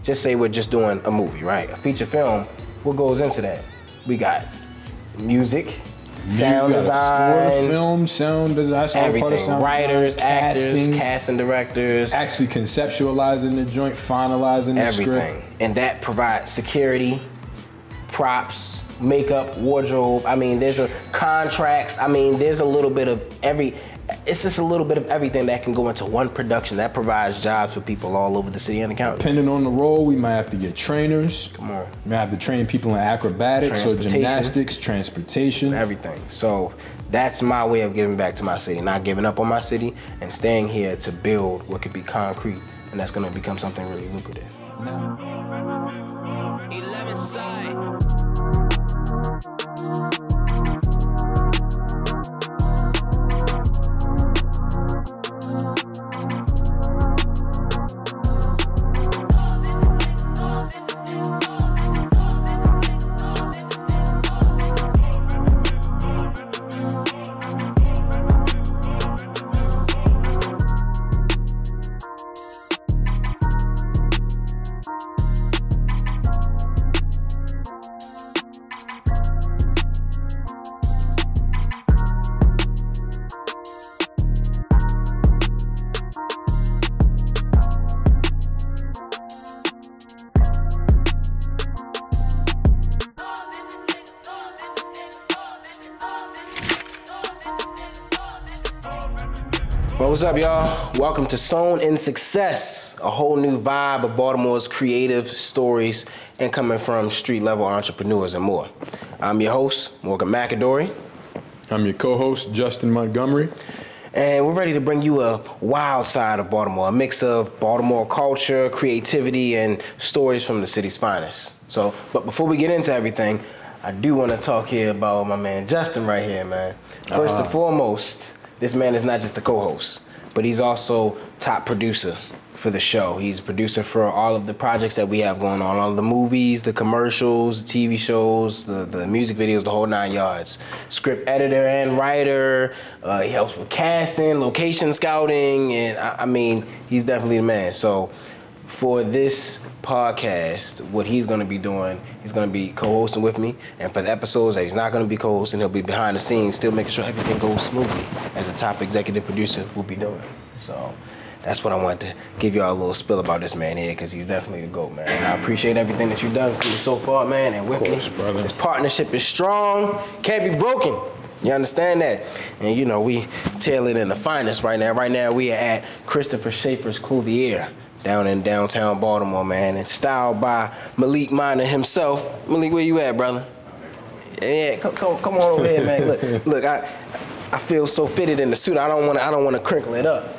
just say we're just doing a movie, right? A feature film, what goes into that? We got music, sound design, film, sound design, everything. Writers, actors, casting directors. Actually conceptualizing the joint, finalizing the script. Everything. And that provides security, props, makeup, wardrobe. I mean, there's contracts. I mean, there's a little bit of it's just a little bit of everything that can go into one production that provides jobs for people all over the city and the county. Depending on the role, we might have to get trainers. Come on. We might have to train people in acrobatics or gymnastics, transportation. Everything. So that's my way of giving back to my city, not giving up on my city and staying here to build what could be concrete, and that's gonna become something really lucrative. 11 side. Well, what's up, y'all? Welcome to Sewn in Success, a whole new vibe of Baltimore's creative stories and coming from street-level entrepreneurs and more. I'm your host, Morgan McAdory. I'm your co-host, Justin Montgomery. And we're ready to bring you a wild side of Baltimore, a mix of Baltimore culture, creativity, and stories from the city's finest. But before we get into everything, I do want to talk here about my man Justin right here, man. First and foremost, this man is not just a co-host, but he's also top producer for the show. He's a producer for all of the projects that we have going on, all of the movies, the commercials, the TV shows, the music videos, the whole 9 yards. Script editor and writer. He helps with casting, location scouting, and I mean, he's definitely the man. So for this podcast, what he's gonna be doing, he's gonna be co-hosting with me, and for the episodes that he's not gonna be co-hosting, he'll be behind the scenes, still making sure everything goes smoothly, as a top executive producer will be doing. So that's what I wanted to give y'all a little spill about this man here, because he's definitely the GOAT, man. And I appreciate everything that you've done for me so far, man, and with me. Brother. This partnership is strong, can't be broken. You understand that? And you know, we tailored in the finest right now. Right now, we are at Christopher Schafer's Clothier down in downtown Baltimore, man, and styled by Malik himself. Malik, where you at, brother? Yeah, come on over here, man. Look, I feel so fitted in the suit. I don't want to crinkle it up.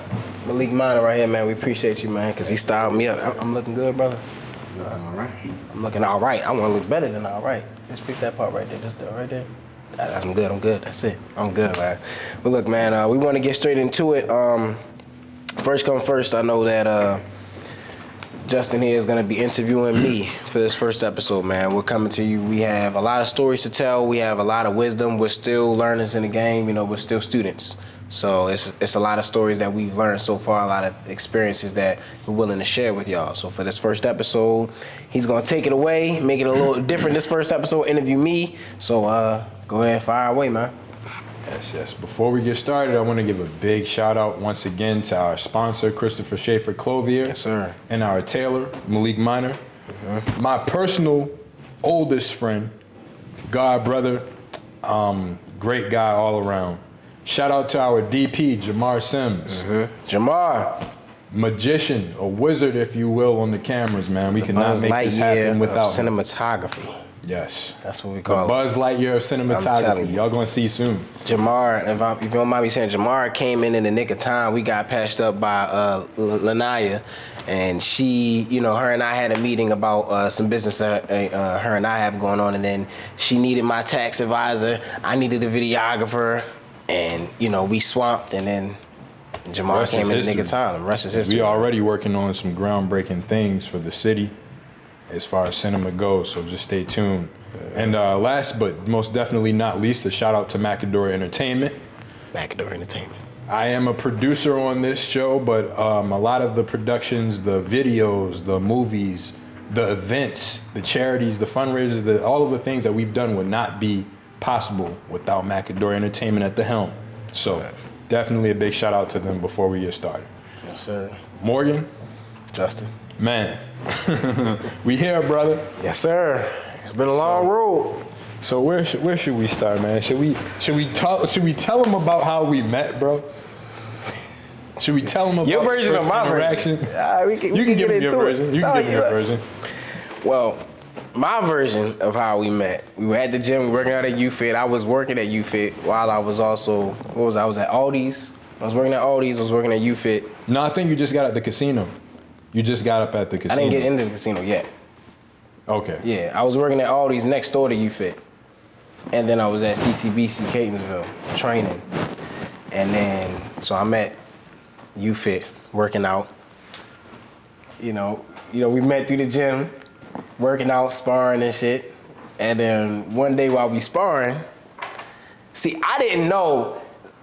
Malik right here, man. We appreciate you, man, because he styled me up. I'm looking good, brother. All right. I'm looking all right. I want to look better than all right. Just pick that part right there. Just right there. I'm good. That's it. I'm good, man. But look, man, we want to get straight into it. First come first, I know that Justin here is going to be interviewing me for this first episode, man. We're coming to you. We have a lot of stories to tell. We have a lot of wisdom. We're still learners in the game. You know, we're still students. So it's a lot of stories that we've learned so far, a lot of experiences that we're willing to share with y'all. So for this first episode, he's going to take it away, make it a little different. This first episode, interview me. So go ahead, fire away, man. Yes. Before we get started, I want to give a big shout out once again to our sponsor, Christopher Schafer Clothier. Yes, sir. And our tailor, Malik Minor. My personal oldest friend, God brother, great guy all around. Shout out to our DP, Jamar Sims. Jamar. Magician, a wizard, if you will, on the cameras, man. We cannot make this happen without cinematography. Yes. That's what we call it. Buzz Lightyear of cinematography. Y'all gonna see soon. Jamar, if you don't mind me saying, Jamar came in the nick of time. We got patched up by Lanaya, and she, you know, her and I had a meeting about some business her and I have going on, and then she needed my tax advisor. I needed a videographer, and, you know, we swamped, and then Jamar came in the nick of time. The rest is history. We already working on some groundbreaking things for the city as far as cinema goes, so just stay tuned. And last but most definitely not least, a shout out to McAdory Entertainment. McAdory Entertainment. I am a producer on this show, but a lot of the productions, the videos, the movies, the events, the charities, the fundraisers, all of the things that we've done would not be possible without McAdory Entertainment at the helm. So definitely a big shout out to them before we get started. Yes, sir. Morgan. Justin. Man, we here, brother. Yes, sir. It's been a long road. So where should we start, man? Should we tell them about how we met, bro? Should we tell them about your version of my interaction? Version? You can give me your version. You can give me your version. Well, my version of how we met. We were at the gym working out at UFIT. I was working at UFIT while I was also I was at Aldi's. I was working at Aldi's. I was working at UFIT. No, I think you just got at the casino. You just got up at the casino. I didn't get into the casino yet. Okay. Yeah, I was working at Aldi's next door to UFIT. And then I was at CCBC Catonsville training. And then, so I'm at UFIT working out. You know, we met through the gym, working out, sparring and shit. And then one day while we sparring, see, I didn't know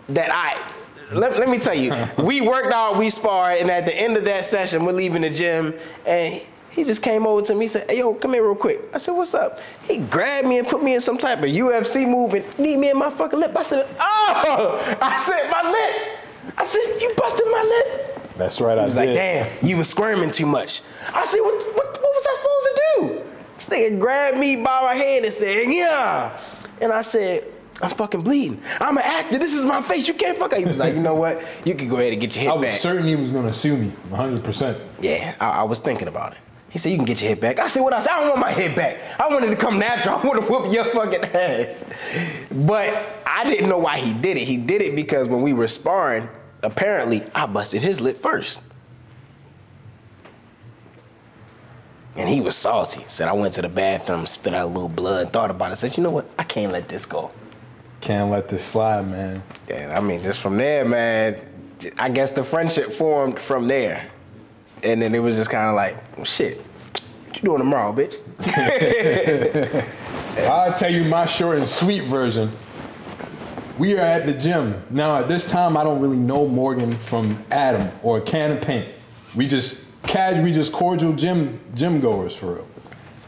that let me tell you, we worked out, we sparred, and at the end of that session, we're leaving the gym, and he just came over to me and said, hey, yo, come here real quick. I said, what's up? He grabbed me and put me in some type of UFC move and knee me in my fucking lip. I said, oh! I said, my lip. I said, you busted my lip. That's right, I did. He was like, damn, you was squirming too much. I said, what was I supposed to do? This nigga grabbed me by my head and said, yeah. And I said, I'm fucking bleeding. I'm an actor. This is my face. You can't fuck. He was like, you know what? You can go ahead and get your hit back. I was certain he was gonna sue me, 100%. Yeah, I was thinking about it. He said, you can get your hit back. I said, what I said? I don't want my hit back. I wanted to come natural. I want to whoop your fucking ass. But I didn't know why he did it. He did it because when we were sparring, apparently I busted his lip first. And he was salty. Said, I went to the bathroom, spit out a little blood, thought about it. Said, you know what? I can't let this go. Can't let this slide, man. Yeah, I mean, just from there, man, I guess the friendship formed from there. And then it was just kind of like, well, shit, what you doing tomorrow, bitch? I'll tell you my short and sweet version. We are at the gym. Now, at this time, I don't really know Morgan from Adam or a can of paint. We just cordial gym goers, for real.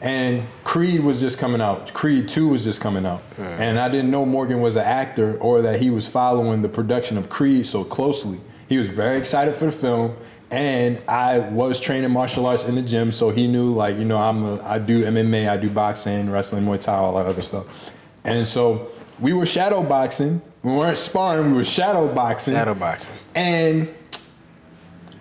And Creed was just coming out. Creed 2 was just coming out. And I didn't know Morgan was an actor or that he was following the production of Creed so closely. He was very excited for the film. And I was training martial arts in the gym, so he knew, like, you know, I do MMA, I do boxing, wrestling, Muay Thai, all that other stuff. And so we were shadow boxing. We weren't sparring, we were shadow boxing. Shadow boxing. And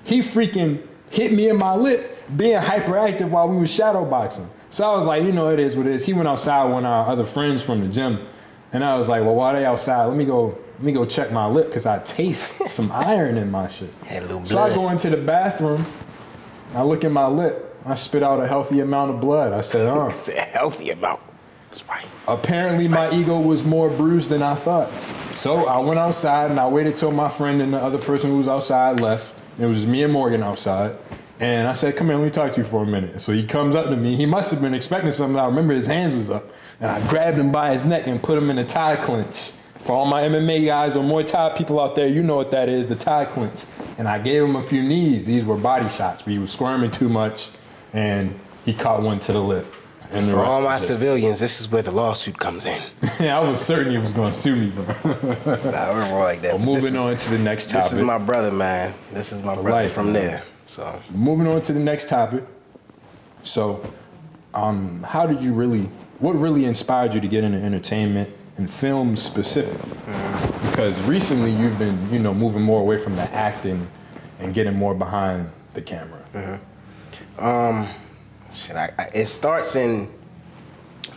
he freaking hit me in my lip being hyperactive while we were shadow boxing. So I was like, you know, it is what it is. He went outside with our other friends from the gym. And I was like, well, while they outside, let me go check my lip because I taste some iron in my shit. Had a little blood. So I go into the bathroom, I look at my lip, I spit out a healthy amount of blood. I said, It's a healthy amount. That's right. Apparently my ego was more bruised than I thought. So I went outside and I waited till my friend and the other person who was outside left. It was me and Morgan outside. And I said, come here, let me talk to you for a minute. So he comes up to me. He must have been expecting something. I remember his hands was up. And I grabbed him by his neck and put him in a tie clinch. For all my MMA guys or Muay Thai people out there, you know what that is, the tie clinch. And I gave him a few knees. These were body shots, but he was squirming too much. And he caught one to the lip. And for all my civilians, this is where the lawsuit comes in. Yeah, I was certain he was going to sue me, bro. Nah, we're more like that. Well, moving on to the next topic. This is my brother, man. This is my brother from there. So moving on to the next topic. So, how did you what really inspired you to get into entertainment and film specifically? Because recently you've been, you know, moving more away from the acting and getting more behind the camera. It starts in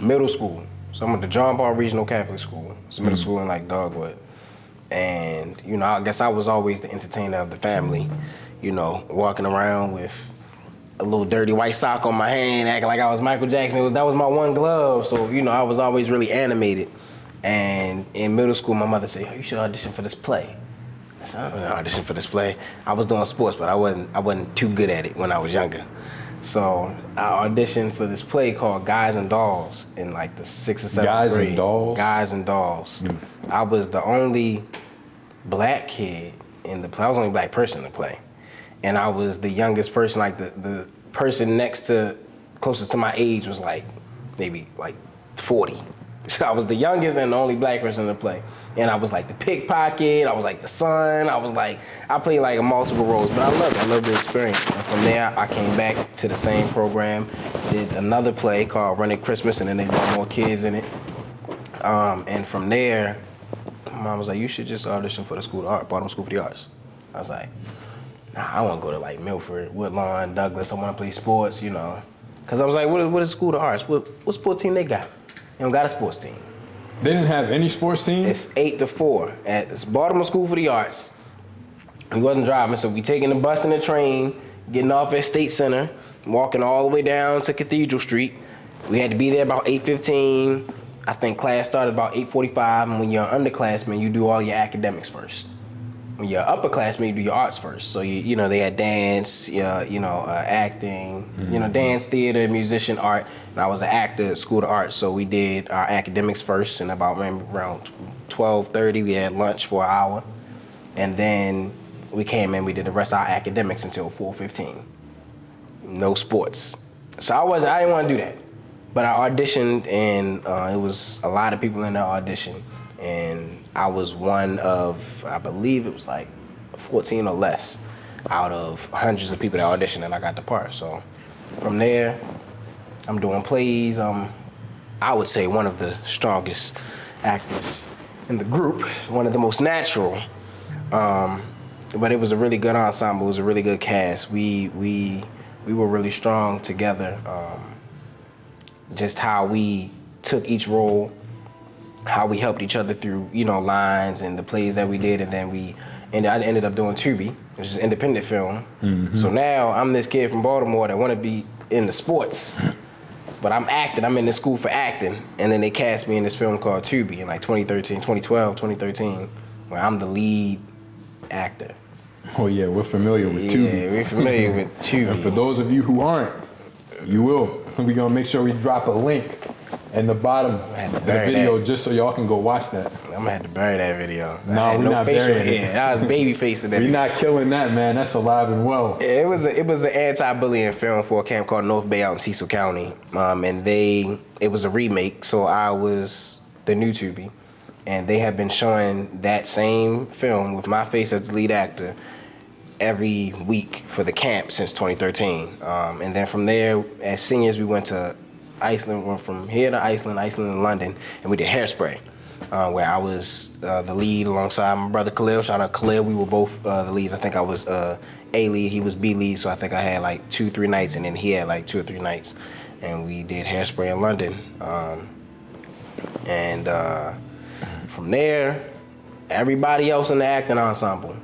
middle school. So I'm at the John Paul Regional Catholic School. It's middle school in like Dogwood. And, you know, I guess I was always the entertainer of the family, you know, walking around with a little dirty white sock on my hand, acting like I was Michael Jackson. That was my one glove. So, you know, I was always really animated. And in middle school, my mother said, oh, you should audition for this play. I said, I'm gonna audition for this play. I was doing sports, but I wasn't too good at it when I was younger. So I auditioned for this play called Guys and Dolls in like the 6th or 7th grade. Guys and Dolls? Guys and Dolls. I was the only black kid in the play. I was the only black person in the play. And I was the youngest person, like the person next to closest to my age was like maybe like 40. So I was the youngest and the only black person to play. And I was like the pickpocket, I was like the son, I played like multiple roles, but I loved it. I loved the experience. And from there, I came back to the same program, did another play called Run It Christmas, and then they brought more kids in it. And from there, my mom was like, you should just audition for the School of Art, Baltimore School for the Arts. I was like, nah, I want to go to like Milford, Woodlawn, Douglas, I want to play sports, you know. Because I was like, what is School of Arts? What sports team they got? They don't got a sports team. They didn't have any sports team? It's 8-4 at Baltimore School for the Arts. We wasn't driving, so we taking the bus and the train, getting off at State Center, walking all the way down to Cathedral Street. We had to be there about 8:15. I think class started about 8:45, and when you're an underclassman, you do all your academics first. When you're an upperclassman, you do your arts first. So you know they had dance, acting, dance, theater, musician, art. And I was an actor at School of Arts, so we did our academics first, and about around 12:30 we had lunch for an hour, and then we came in. We did the rest of our academics until 4:15. No sports. So I didn't want to do that. But I auditioned, and it was a lot of people in the audition. And I was one of, I believe it was like 14 or less out of hundreds of people that auditioned, and I got the part. So from there, I'm doing plays. I would say one of the strongest actors in the group, one of the most natural. But it was a really good ensemble. It was a really good cast. We were really strong together. Just how we took each role, how we helped each other through, lines and the plays that we did, and then I ended up doing Tubi, which is an independent film. Mm-hmm. So now I'm this kid from Baltimore that want to be in the sports, but I'm acting. I'm in the school for acting, and then they cast me in this film called Tubi in like 2013, where I'm the lead actor. Oh yeah, we're familiar with Tubi. Yeah, we're familiar with Tubi. And for those of you who aren't, you will. We're gonna make sure we drop a link in the bottom of the video just so y'all can go watch that. I'm gonna have to bury that video. No, we're not burying it. I was baby facing it. We're not killing that, man. That's alive and well. It was an anti-bullying film for a camp called North Bay out in Cecil County, and it was a remake. So I was the new Tubi, and they have been showing that same film with my face as the lead actor every week for the camp since 2013. And then from there, as seniors, we went to Iceland. Went from here to Iceland and London, and we did Hairspray, where I was the lead alongside my brother Khalil. Shout out Khalil. We were both the leads. I think I was A lead, he was B lead, so I think I had like 2-3 nights, and then he had like 2 or 3 nights. And we did Hairspray in London. From there, everybody else in the acting ensemble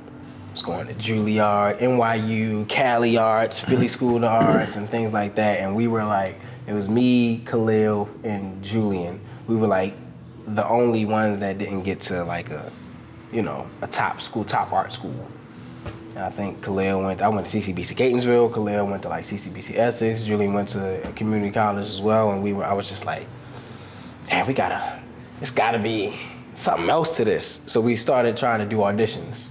was going to Juilliard, NYU, Cali Arts, Philly School of Arts, and things like that. And we were like, it was me, Khalil, and Julian. We were like the only ones that didn't get to like a top art school. And I think I went to CCBC Catonsville, Khalil went to like CCBC Essex, Julian went to a community college as well, and I was just like, damn, it's gotta be something else to this. So we started trying to do auditions.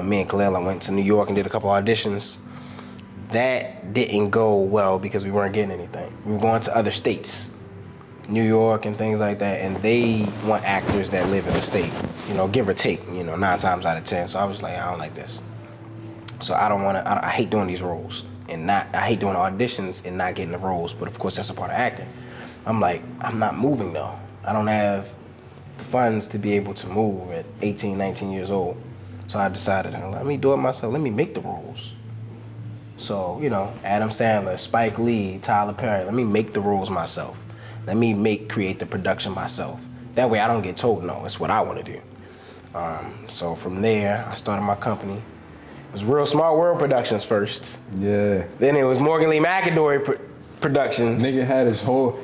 Me and Khalil, I went to New York and did a couple auditions. That didn't go well because we weren't getting anything. We were going to other states, New York and things like that, and they want actors that live in the state, give or take, 9 times out of 10. So I was like, I don't like this. So I hate doing these roles, I hate doing auditions and not getting the roles, but of course that's a part of acting. I'm like, I'm not moving though. I don't have the funds to be able to move at 18, 19 years old. So I decided, let me do it myself. Let me make the roles. So, Adam Sandler, Spike Lee, Tyler Perry, let me make the rules myself. Let me create the production myself. That way I don't get told no, it's what I want to do. So from there, I started my company. It was Real Smart World Productions first. Yeah. Then it was Morgan McAdory Productions. Nigga had his whole,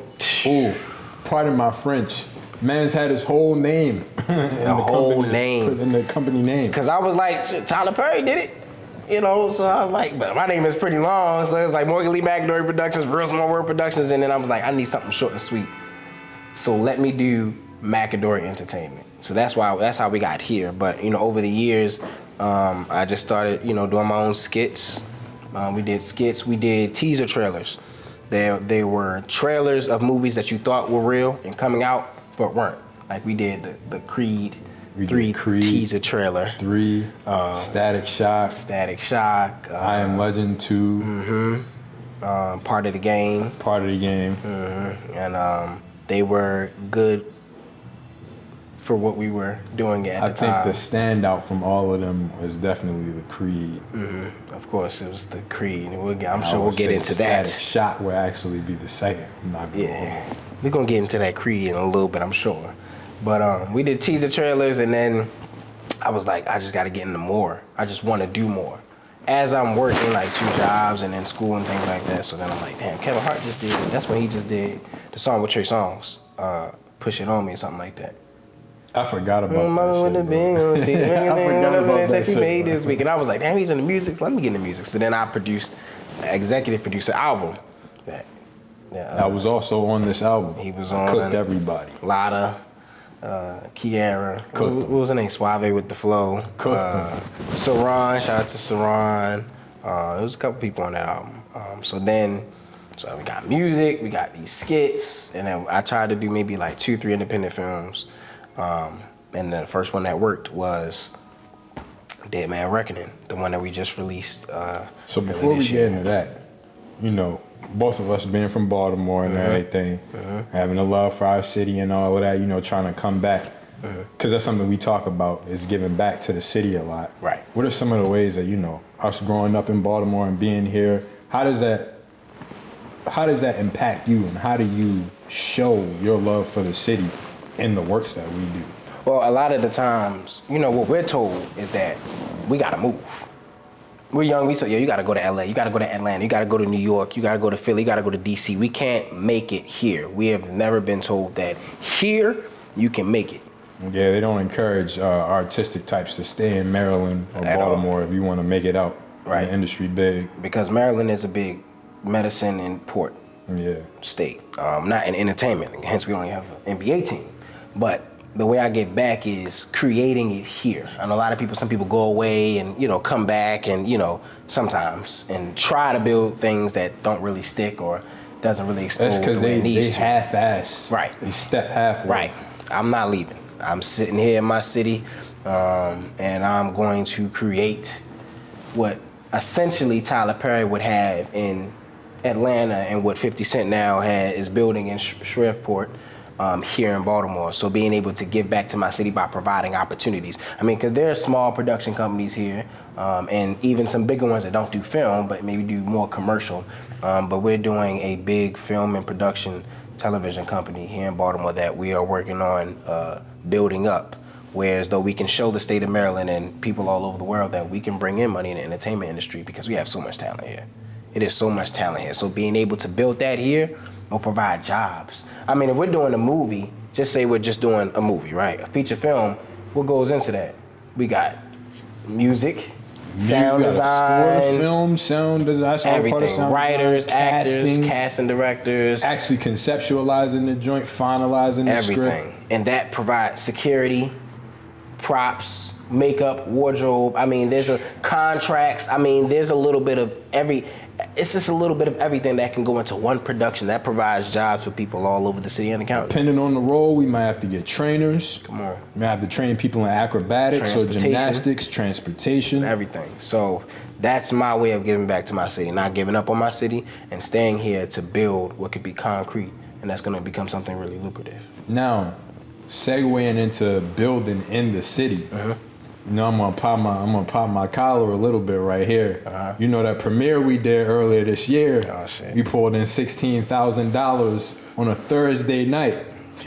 pardon my French, man's had his whole name. In the company name. Cause I was like, shit, Tyler Perry did it. So I was like, but my name is pretty long. So it was like Morgan McAdory Productions, Real Small World Productions. And then I was like, I need something short and sweet. So let me do McAdory Entertainment. So that's how we got here. But over the years, I just started, doing my own skits. We did skits, we did teaser trailers. They were trailers of movies that you thought were real and coming out, but weren't. Like we did the Creed 3 teaser trailer. 3, Static Shock. Static Shock. I Am Legend 2. Part of the game. Part of the game. And they were good for what we were doing at the time. I think the standout from all of them was definitely the Creed. Of course, it was the Creed. I'm sure we'll get into that. Static Shock will actually be the second. I'm not gonna hold. We're gonna get into that Creed in a little bit, I'm sure. But we did teaser trailers, and then I was like, I just got to get into more. I just want to do more. As I'm working like 2 jobs and in school and things like that, so then I'm like, damn, Kevin Hart just did. That's when he just did the song with Trey Songz, "Push It On Me" or something like that. I forgot about that shit, I forgot about that he shit, made bro. this week, and I was like, damn, he's in the music, so let me get in the music. So then I executive produced an album. I was also on this album. He was I on. cooked everybody. Lada, Kiara, what was her name? Suave with the Flow. Saran, shout out to Saran. There was a couple people on that album. So we got music, we got these skits, and then I tried to do maybe like 2, 3 independent films. And the first one that worked was Dead Man Reckoning, the one that we just released. So before we get into that, you know, both of us being from Baltimore and everything, having a love for our city and all of that, you know, trying to come back, because that's something we talk about, is giving back to the city a lot. Right. What are some of the ways that, you know, us growing up in Baltimore and being here, how does that impact you, and how do you show your love for the city in the works that we do? Well, a lot of the times, you know, what we're told is that we gotta move. We're young, we say, yo, you gotta go to LA, you gotta go to Atlanta, you gotta go to New York, you gotta go to Philly, you gotta go to DC. We can't make it here. We have never been told that here, you can make it. Yeah, they don't encourage artistic types to stay in Maryland or Baltimore if you want to make it out in the industry big. Because Maryland is a big medicine and port state, not in entertainment. Hence, we only have an NBA team. But the way I get back is creating it here. I know a lot of people, some people go away and, you know, come back and, you know, sometimes and try to build things that don't really stick or doesn't really explode. That's because they half-ass. Right. They step halfway. Right. I'm not leaving. I'm sitting here in my city, and I'm going to create what essentially Tyler Perry would have in Atlanta and what 50 Cent now is building in Shreveport. Here in Baltimore. So being able to give back to my city by providing opportunities. I mean, because there are small production companies here, and even some bigger ones that don't do film, but maybe do more commercial. But we're doing a big film and production television company here in Baltimore that we are working on building up. Whereas though we can show the state of Maryland and people all over the world that we can bring in money in the entertainment industry because we have so much talent here. It is so much talent here. So being able to build that here will provide jobs. I mean, if we're doing a movie, just say we're just doing a movie, right? A feature film, what goes into that? We got music, sound design, film, sound design, everything. Writers, casting, actors, casting directors. Actually conceptualizing the joint, finalizing the script. Everything. And that provides security, props, makeup, wardrobe. I mean, there's contracts. I mean, there's a little bit of it's just a little bit of everything that can go into one production that provides jobs for people all over the city and the county. Depending on the role, we might have to get trainers. Come on. We might have to train people in acrobatics or gymnastics, transportation. Everything. So that's my way of giving back to my city, not giving up on my city and staying here to build what could be concrete, and that's gonna become something really lucrative. Now, segueing into building in the city. You know, I'm gonna pop my collar a little bit right here. You know that premiere we did earlier this year. Oh, shit. We pulled in $16,000 on a Thursday night,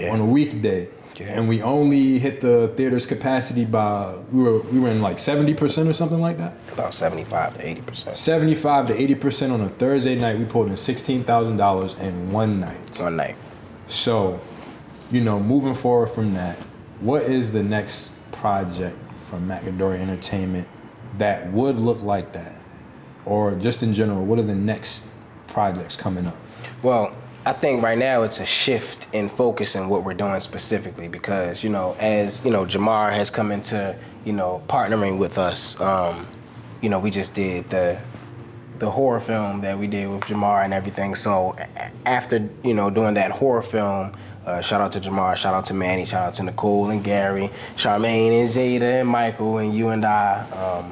on a weekday, and we only hit the theater's capacity by we were in like 70% or something like that. About 75 to 80%. 75 to 80% on a Thursday night. We pulled in $16,000 in one night. One night. So, you know, moving forward from that, what is the next project from McAdory Entertainment that would look like that? Or just in general, what are the next projects coming up? Well, I think right now it's a shift in focus in what we're doing specifically because, you know, as, you know, Jamar has come into, you know, partnering with us, you know, we just did the the horror film that we did with Jamar and everything. So after, doing that horror film, shout out to Jamar, shout out to Manny, shout out to Nicole and Gary, Charmaine and Jada and Michael and you and I.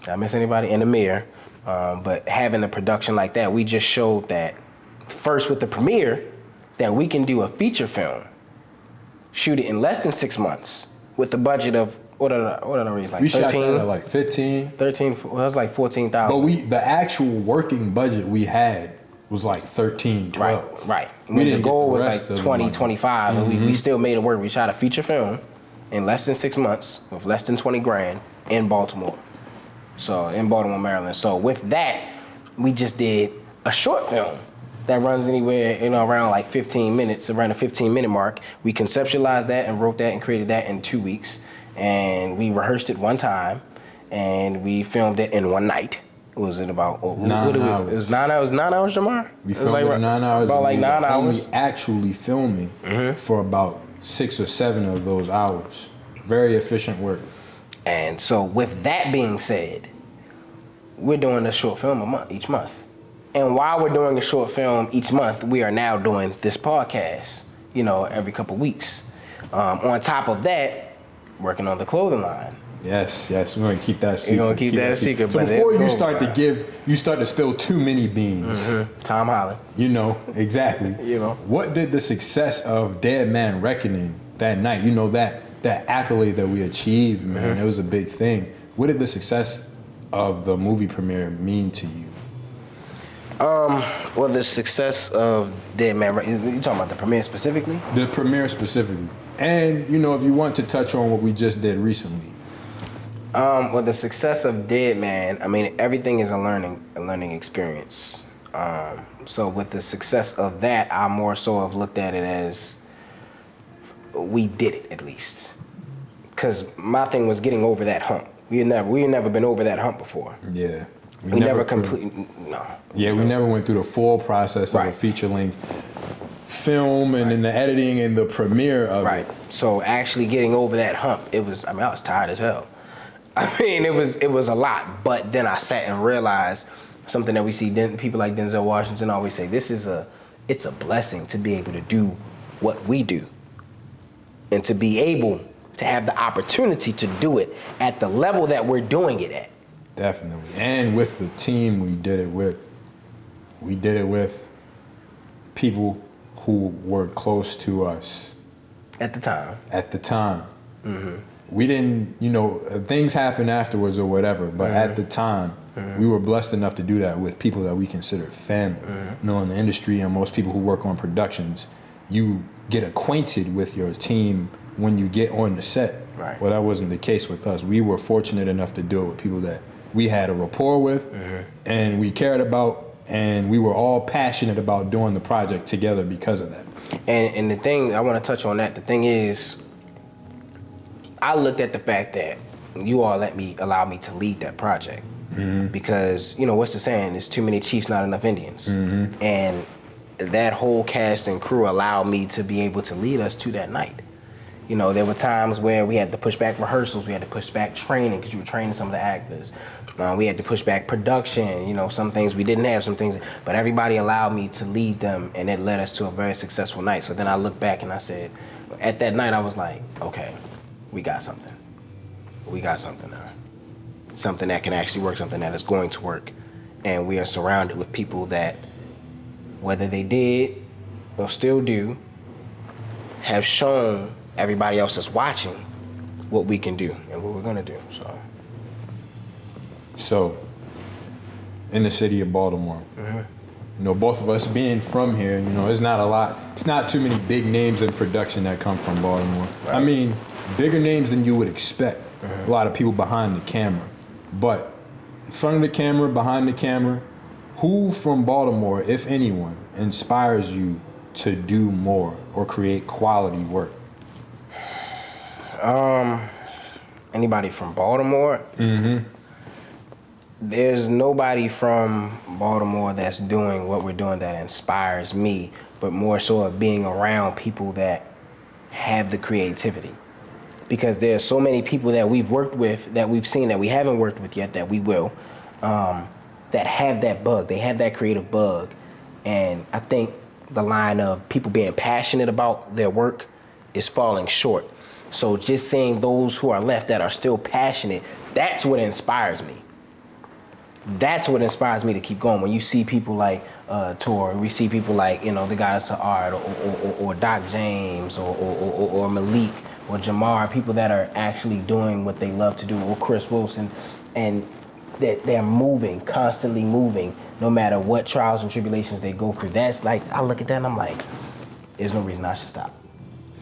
Did I miss anybody? And Amir. But having a production like that, we just showed that first with the premiere that we can do a feature film, shoot it in less than 6 months with a budget of what did I raise, like 13? We shot that at like 15. 13, well, it was like 14,000. But the actual working budget we had was like 13, 12. Right. The goal was like 20, 25, and we still made it work. We shot a feature film in less than 6 months with less than 20 grand in Baltimore. So in Baltimore, Maryland. So with that, we just did a short film that runs anywhere, around like 15 minutes, around the 15-minute mark. We conceptualized that and wrote that and created that in 2 weeks. And we rehearsed it one time, and we filmed it in one night. Was it about 9 hours? It was 9 hours. 9 hours, Jamar? We filmed it 9 hours. About like 9 hours. Only actually filming for about 6 or 7 of those hours. Very efficient work. And so with that being said, we're doing a short film each month. And while we're doing a short film each month, we are now doing this podcast, every couple weeks. On top of that, working on the clothing line. Yes, we're gonna keep that secret. We're gonna keep that secret. So before you start to spill too many beans. Tom Holland. Exactly. What did the success of Dead Man Reckoning that night? That accolade that we achieved, man. It was a big thing. What did the success of the movie premiere mean to you? Well, the success of Dead Man Reckoning. You talking about the premiere specifically? The premiere specifically. And, if you want to touch on what we just did recently. Well, the success of Dead Man, everything is a learning experience. So with the success of that, I more so have looked at it as we did it, at least. Because my thing was getting over that hump. We had never been over that hump before. Yeah. We never completely, no. Yeah, we never went through the full process of a feature-length film and then the editing and the premiere of it. So actually getting over that hump, I was tired as hell. It was a lot. But then I sat and realized something that we see people like Denzel Washington always say, it's a blessing to be able to do what we do. And to be able to have the opportunity to do it at the level that we're doing it at. Definitely. And with the team we did it with. We did it with people who were close to us. At the time. We didn't, things happened afterwards or whatever, but at the time, we were blessed enough to do that with people that we considered family. In the industry and most people who work on productions, you get acquainted with your team when you get on the set. Right. Well, that wasn't the case with us. We were fortunate enough to do it with people that we had a rapport with and we cared about, and we were all passionate about doing the project together because of that. And the thing, I want to touch on that, the thing is, I looked at the fact that you all allow me to lead that project. Because, what's the saying? There's too many chiefs, not enough Indians. And that whole cast and crew allowed me to be able to lead us to that night. There were times where we had to push back rehearsals, we had to push back training because you were training some of the actors. We had to push back production, some things we didn't have, some things, but everybody allowed me to lead them, and it led us to a very successful night. So then I looked back and I said, at that night I was like, okay, we got something. We got something now. Something that can actually work, something that is going to work. And we are surrounded with people that, whether they did or still do, have shown everybody else that's watching what we can do and what we're gonna do, So, in the city of Baltimore, both of us being from here, it's not too many big names in production that come from Baltimore. Right. Bigger names than you would expect. A lot of people behind the camera. But in front of the camera, behind the camera, who from Baltimore, if anyone, inspires you to do more or create quality work? Anybody from Baltimore? There's nobody from Baltimore that's doing what we're doing that inspires me, but more so of being around people that have the creativity. Because there's so many people that we've worked with, that we've seen, that we haven't worked with yet, that we will, that that have that bug. They have that creative bug. And I think the line of people being passionate about their work is falling short. So just seeing those who are left that are still passionate, that's what inspires me. That's what inspires me to keep going. When you see people like Torah, we see people like, you know, the guys of art, or Doc James, or Malik, or Jamar, people that are actually doing what they love to do, or Chris Wilson, and they're moving, constantly moving, no matter what trials and tribulations they go through. That's like, I look at that and I'm like, there's no reason I should stop.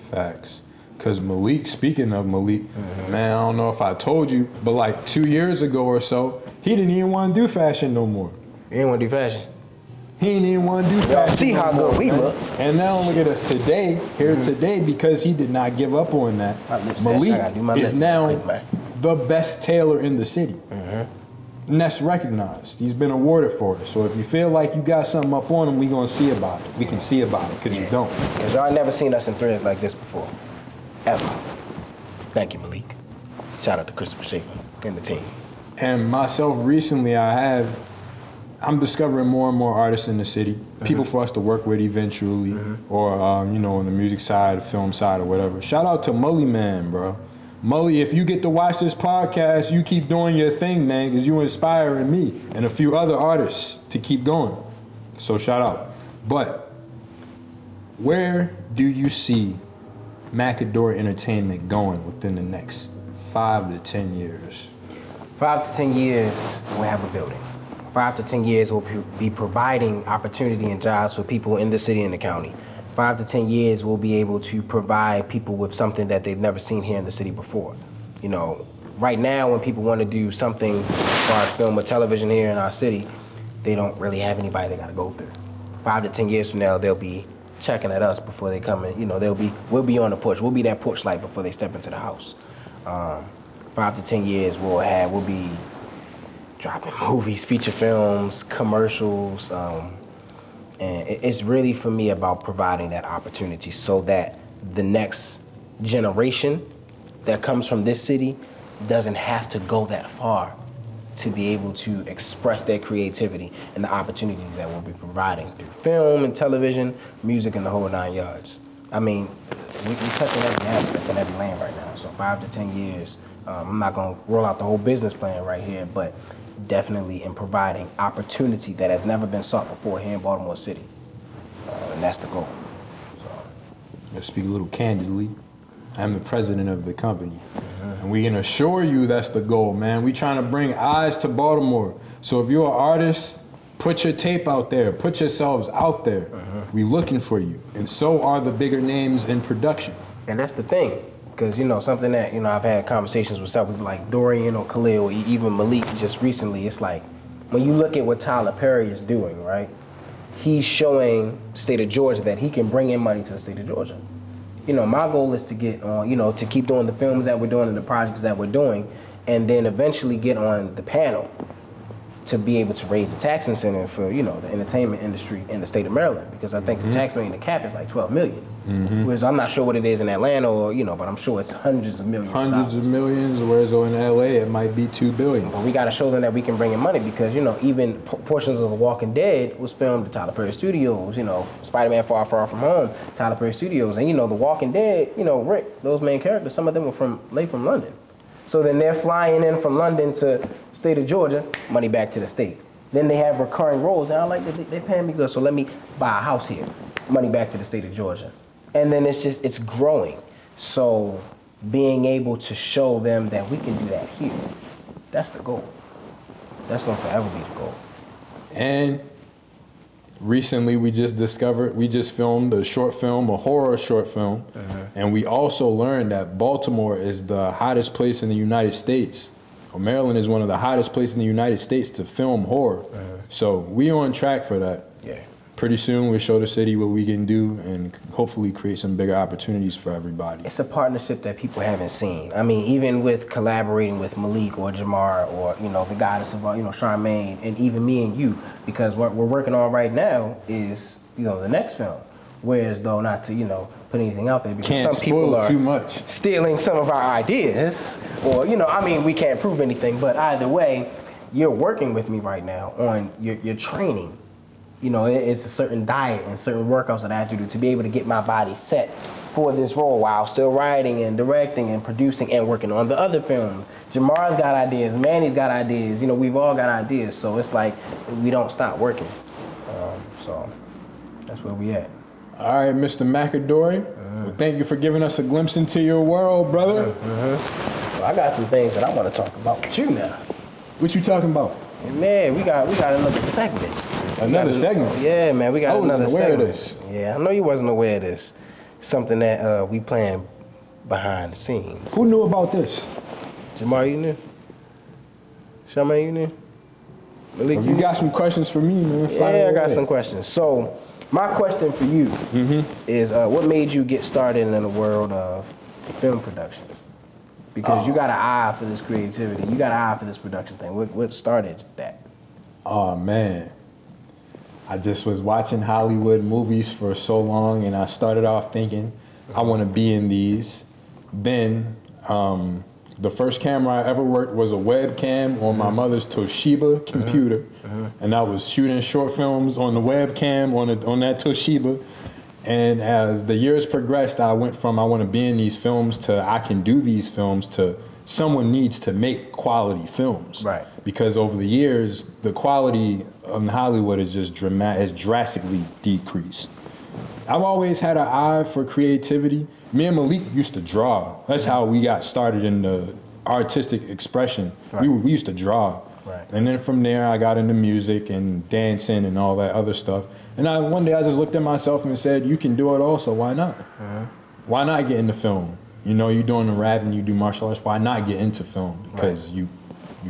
Facts. Because Malik, speaking of Malik, man, I don't know if I told you, but like 2 years ago or so, he didn't even want to do fashion no more. You didn't want to do fashion? He didn't even want to do fashion. See how good we look. And now look at us today, here today, because he did not give up on that. Malik is now the best tailor in the city. And that's recognized. He's been awarded for it. So if you feel like you got something up on him, we gonna see about it. We can see about it, because you don't. Because y'all never seen us in threads like this before. Ever. Thank you, Malik. Shout out to Christopher Schafer and the team. And myself, recently, I'm discovering more and more artists in the city, people for us to work with eventually, or, you know, on the music side, film side, or whatever. Shout out to Mully, man, bro. Mully, if you get to watch this podcast, you keep doing your thing, man, because you're inspiring me and a few other artists to keep going. So shout out. But where do you see McAdory Entertainment going within the next 5 to 10 years? 5 to 10 years, we'll have a building. 5 to 10 years, we'll be providing opportunity and jobs for people in the city and the county. 5 to 10 years, we'll be able to provide people with something that they've never seen here in the city before. You know, right now, when people want to do something as far as film or television here in our city, they don't really have anybody they got to go through. 5 to 10 years from now, they'll be checking at us before they come in. You know, we'll be on the porch. We'll be that porch light before they step into the house. 5 to 10 years, we'll be dropping movies, feature films, commercials, and it's really, for me, about providing that opportunity so that the next generation that comes from this city doesn't have to go that far to be able to express their creativity and the opportunities that we'll be providing through film and television, music, and the whole 9 yards. I mean, we're touching every aspect in every lane right now. So 5 to 10 years, I'm not gonna roll out the whole business plan right here, but definitely in providing opportunity that has never been sought before here in Baltimore City. And that's the goal. So. Let's speak a little candidly. I'm the president of the company. And we can assure you that's the goal, man. We trying to bring eyes to Baltimore. So if you're an artist, put your tape out there. Put yourselves out there. We looking for you. And so are the bigger names in production. And that's the thing. Because, you know, something that, you know, I've had conversations with several people like Dorian or Khalil, or even Malik just recently, it's like, when you look at what Tyler Perry is doing, right? He's showing the state of Georgia that he can bring in money to the state of Georgia. You know, my goal is to get on, you know, to keep doing the films that we're doing and the projects that we're doing, and then eventually get on the panel to be able to raise the tax incentive for, you know, the entertainment industry in the state of Maryland, because I think the tax million, the cap is like 12 million. Whereas I'm not sure what it is in Atlanta, or, you know, but I'm sure it's hundreds of millions. Hundreds of millions, whereas in LA it might be 2 billion. But we got to show them that we can bring in money, because, you know, even portions of The Walking Dead was filmed at Tyler Perry Studios. You know, Spider-Man Far From Home, Tyler Perry Studios, and, you know, The Walking Dead, you know, Rick, those main characters, some of them were from London. So then they're flying in from London to the state of Georgia, money back to the state. Then they have recurring roles, and I like they're paying me good, so let me buy a house here, money back to the state of Georgia. And then it's growing. So being able to show them that we can do that here, that's the goal. That's gonna forever be the goal. And recently we just filmed a short film, a horror short film, and we also learned that Baltimore is the hottest place in the United States. Or Maryland is one of the hottest places in the United States to film horror. So we on track for that. Yeah. Pretty soon we'll show the city what we can do and hopefully create some bigger opportunities for everybody. It's a partnership that people haven't seen. I mean, even with collaborating with Malik or Jamar or, you know, the goddess of, you know, Charmaine, and even me and you, because what we're working on right now is, you know, the next film. Whereas though, not to, you know, put anything out there, because some people are too much. Stealing some of our ideas, or, you know, I mean, we can't prove anything, but either way, you're working with me right now on your training. You know, it's a certain diet and certain workouts that I have to do to be able to get my body set for this role while still writing and directing and producing and working on the other films. Jamar's got ideas, Manny's got ideas, you know, we've all got ideas. So it's like, we don't stop working. So that's where we at. All right, Mr. McAdory. Well, thank you for giving us a glimpse into your world, brother. Well, I got some things that I want to talk about with you now. What you talking about? Man, we got another segment. Another segment? Yeah, man, we got another segment. I wasn't aware of this. Yeah, I know you wasn't aware of this. Something that we planned behind the scenes. Who knew about this? Jamar, you knew? Shaman, you knew? Malik, you got some questions for me, man. Yeah, I got some questions. So, my question for you is, what made you get started in the world of film production? Because you got an eye for this creativity. You got an eye for this production thing. What started that? Oh, man. I just was watching Hollywood movies for so long, and I started off thinking, I want to be in these. Then, the first camera I ever worked was a webcam on my mother's Toshiba computer. And I was shooting short films on the webcam on that Toshiba. And as the years progressed, I went from I want to be in these films to I can do these films to someone needs to make quality films. Right. Because over the years, the quality in Hollywood is just has drastically decreased. I've always had an eye for creativity. Me and Malik used to draw. That's how we got started in the artistic expression. Right. We used to draw. Right. And then from there, I got into music and dancing and all that other stuff. And one day I just looked at myself and said, you can do it also, why not? Why not get into film? You know, you're doing the rap and you do martial arts, why not get into film? Because you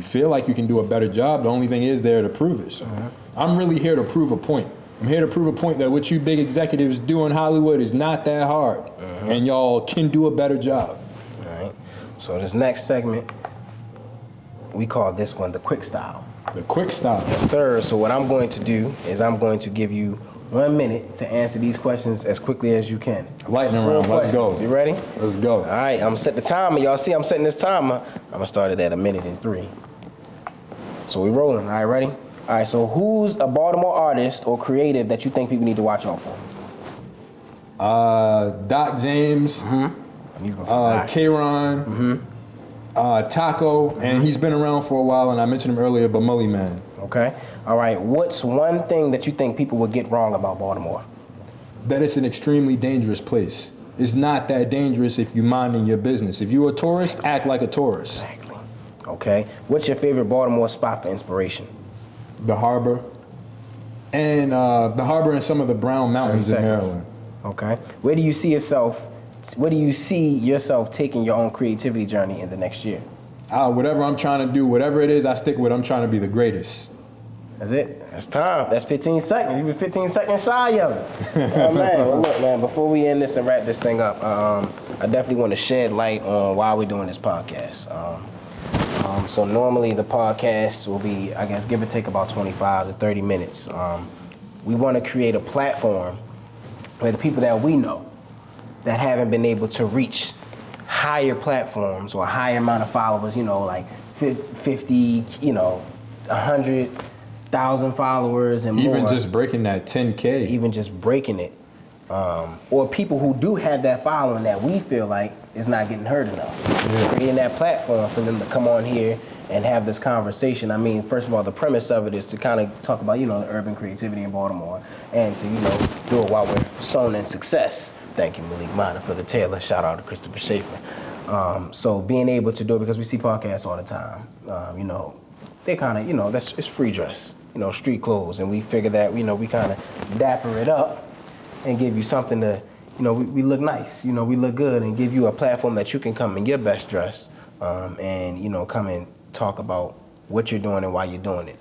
feel like you can do a better job. The only thing is there to prove it. So I'm really here to prove a point. I'm here to prove a point that what you big executives do in Hollywood is not that hard. And y'all can do a better job. All right. So this next segment, we call this one the quick style. The quick style. Yes, sir. So what I'm going to do is I'm going to give you 1 minute to answer these questions as quickly as you can. Lightning round, let's go. You ready? Let's go. All right, I'm gonna set the timer. Y'all see I'm setting this timer. I'm gonna start it at 1:03. So we rolling. All right, ready? All right, so who's a Baltimore artist or creative that you think people need to watch out for? Doc James, K-Ron, Taco, and he's been around for a while, and I mentioned him earlier, but Mully Man. Okay. All right, what's one thing that you think people would get wrong about Baltimore? That it's an extremely dangerous place. It's not that dangerous if you're minding your business. If you're a tourist, act like a tourist. Exactly. Okay. What's your favorite Baltimore spot for inspiration? The harbor. And the harbor and some of the Brown Mountains in Maryland. Okay. Where do you see yourself taking your own creativity journey in the next year? Whatever I'm trying to do, whatever it is I stick with, I'm trying to be the greatest. That's it. That's time. That's 15 seconds. You were 15 seconds shy of it. Oh, man. Well, look, man, before we end this and wrap this thing up, I definitely want to shed light on why we're doing this podcast. So normally the podcast will be, I guess, give or take about 25 to 30 minutes. We want to create a platform where the people that we know that haven't been able to reach higher platforms or higher amount of followers, you know, like 50, 100,000 followers and more. Even just breaking that 10K. Even just breaking it. Or people who do have that following that we feel like is not getting heard enough. Creating that platform for them to come on here and have this conversation. I mean, first of all, the premise of it is to kind of talk about, the urban creativity in Baltimore and to, do it while we're Sewn in success. Thank you, Malik for the Taylor. Shout out to Christopher Schafer. So being able to do it, because we see podcasts all the time, they kind of, it's free dress, street clothes. And we figure that, we kind of dapper it up and give you something to, we look nice, we look good, and give you a platform that you can come in your best dress and, come and talk about what you're doing and why you're doing it.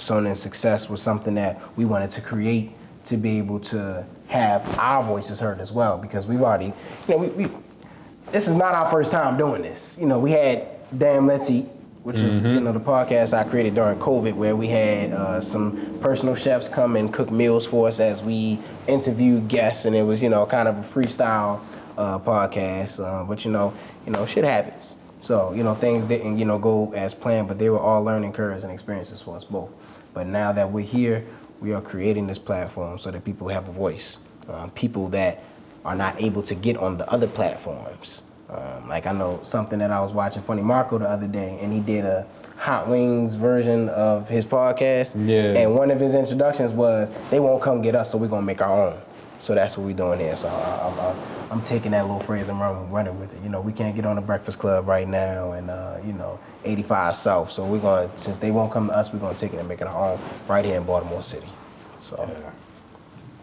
Sewn in Success was something that we wanted to create to be able to have our voices heard as well, because we've already, this is not our first time doing this. We had Damn Let's Eat, which is, the podcast I created during COVID, where we had some personal chefs come and cook meals for us as we interviewed guests, and it was, kind of a freestyle podcast. But shit happens. So, you know, things didn't, you know, go as planned, but they were all learning curves and experiences for us both. But now that we're here, we are creating this platform so that people have a voice. People that are not able to get on the other platforms. Like I know something that I was watching Funny Marco the other day, and he did a Hot Wings version of his podcast. Yeah. And one of his introductions was, they won't come get us, so we're gonna make our own. So that's what we're doing here. So I'm taking that little phrase and running with it. You know, we can't get on the Breakfast Club right now, and you know, 85 South. So we're gonna, since they won't come to us, we're gonna take it and make it our own right here in Baltimore City. So. Yeah.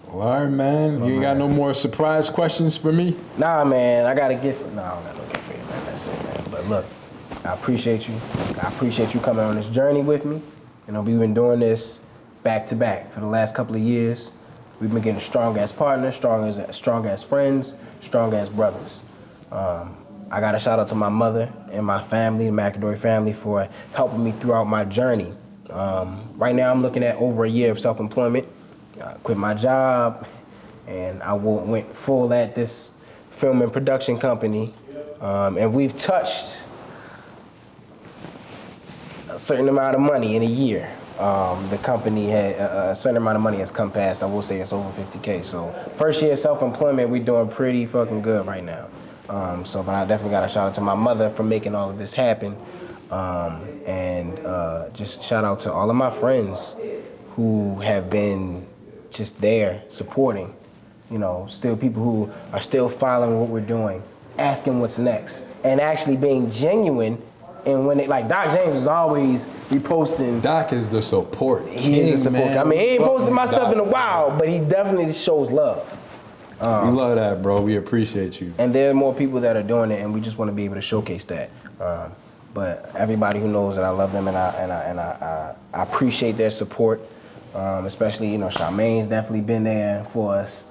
Well, all right, man. You ain't got no more surprise questions for me? Nah, man. I got a gift. No, I don't got no gift for you, man. That's it, man. But look, I appreciate you. I appreciate you coming on this journey with me. You know, we've been doing this back to back for the last couple of years. We've been getting strong as partners, strong as friends, strong as brothers. I got a shout out to my mother and my family, the McAdory family, for helping me throughout my journey. Right now, I'm looking at over a year of self-employment. I quit my job, and I went full at this film and production company. And we've touched a certain amount of money in a year. The company had a certain amount of money has come past. I will say it's over 50K. So first year self-employment, we're doing pretty fucking good right now. But I definitely got a shout out to my mother for making all of this happen. Just shout out to all of my friends who have been just there supporting. You know, still people who are still following what we're doing, asking what's next, and actually being genuine. And when like Doc James is always reposting. Doc is the support. He is the support. Man. I mean, he ain't posted my stuff in a Doc. while, but he definitely shows love. We love that, bro. We appreciate you. And there are more people that are doing it, and we just want to be able to showcase that. But everybody who knows that I love them and I appreciate their support, especially, you know, Charmaine's definitely been there for us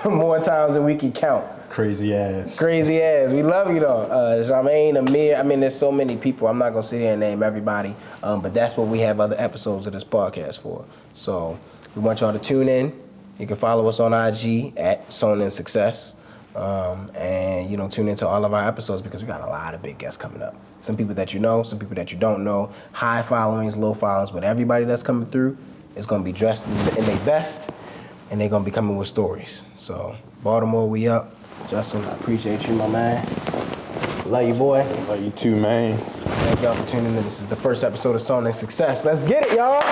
more times than we can count. Crazy ass. Crazy ass. We love you though. Charmaine, Amir, I mean, there's so many people. I'm not going to sit here and name everybody, but that's what we have other episodes of this podcast for. So we want y'all to tune in. You can follow us on IG at Sewn in Success. And, you know, tune into all of our episodes because we got a lot of big guests coming up. Some people that you know, some people that you don't know, high followings, low followings, but everybody that's coming through is going to be dressed in their best, and they're going to be coming with stories. So, Baltimore, we up. Justin, I appreciate you, my man. Love you, boy. Love you too, man. Thank y'all for tuning in. This is the first episode of Sewn in Success. Let's get it, y'all.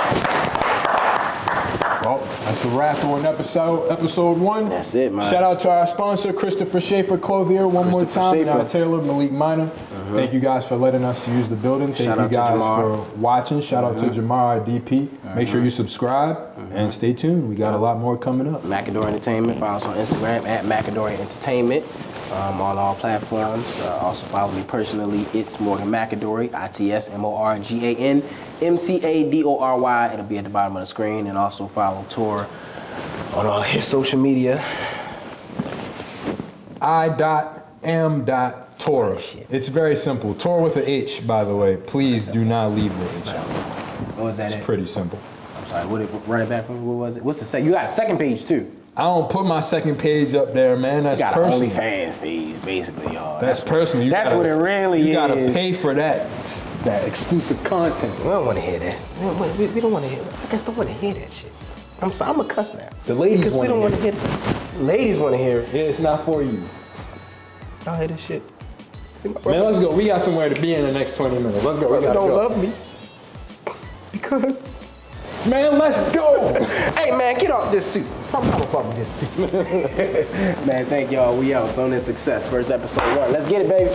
Well, that's a wrap on episode 1. That's it, man. Shout out to our sponsor, Christopher Schafer, Clothier, one more time. Schafer. Now Taylor, Malik Minor. Thank you guys for letting us use the building. Thank Shout you out to guys Jamar. for watching. Shout out to Jamar, our DP. Make sure you subscribe and stay tuned. We got a lot more coming up. McAdory Entertainment. Follow us on Instagram at McAdory Entertainment. On all platforms. Also follow me personally. It's Morgan McAdory. ITSMORGANMCADORY. It'll be at the bottom of the screen. And also follow Torah on all his social media. I.M.Torah. It's very simple. Torah with an H, by the way. Please do not leave the H out. What was that? It's pretty simple. I'm sorry. Run it back. What was it? What's the second? You got a second page too. I don't put my second page up there, man. That's You got personal. an OnlyFans page, basically, y'all. That's personal. That's what it really is. You gotta pay for that exclusive content. We don't want to hear that. We don't want to hear. I guess don't want to hear that shit. I'm sorry. I'm a cuss now. The ladies because we don't want to hear it. Ladies want to hear it. Yeah, it's not for you. Y'all hear this shit? Man, let's go. We got somewhere to be in the next 20 minutes. Let's go. We gotta don't go. love me because. Man, let's go. Hey, man, get off this suit. I'm fuck with this suit. Man, thank y'all. We out. Sewn in Success. First episode 1. Let's get it, baby.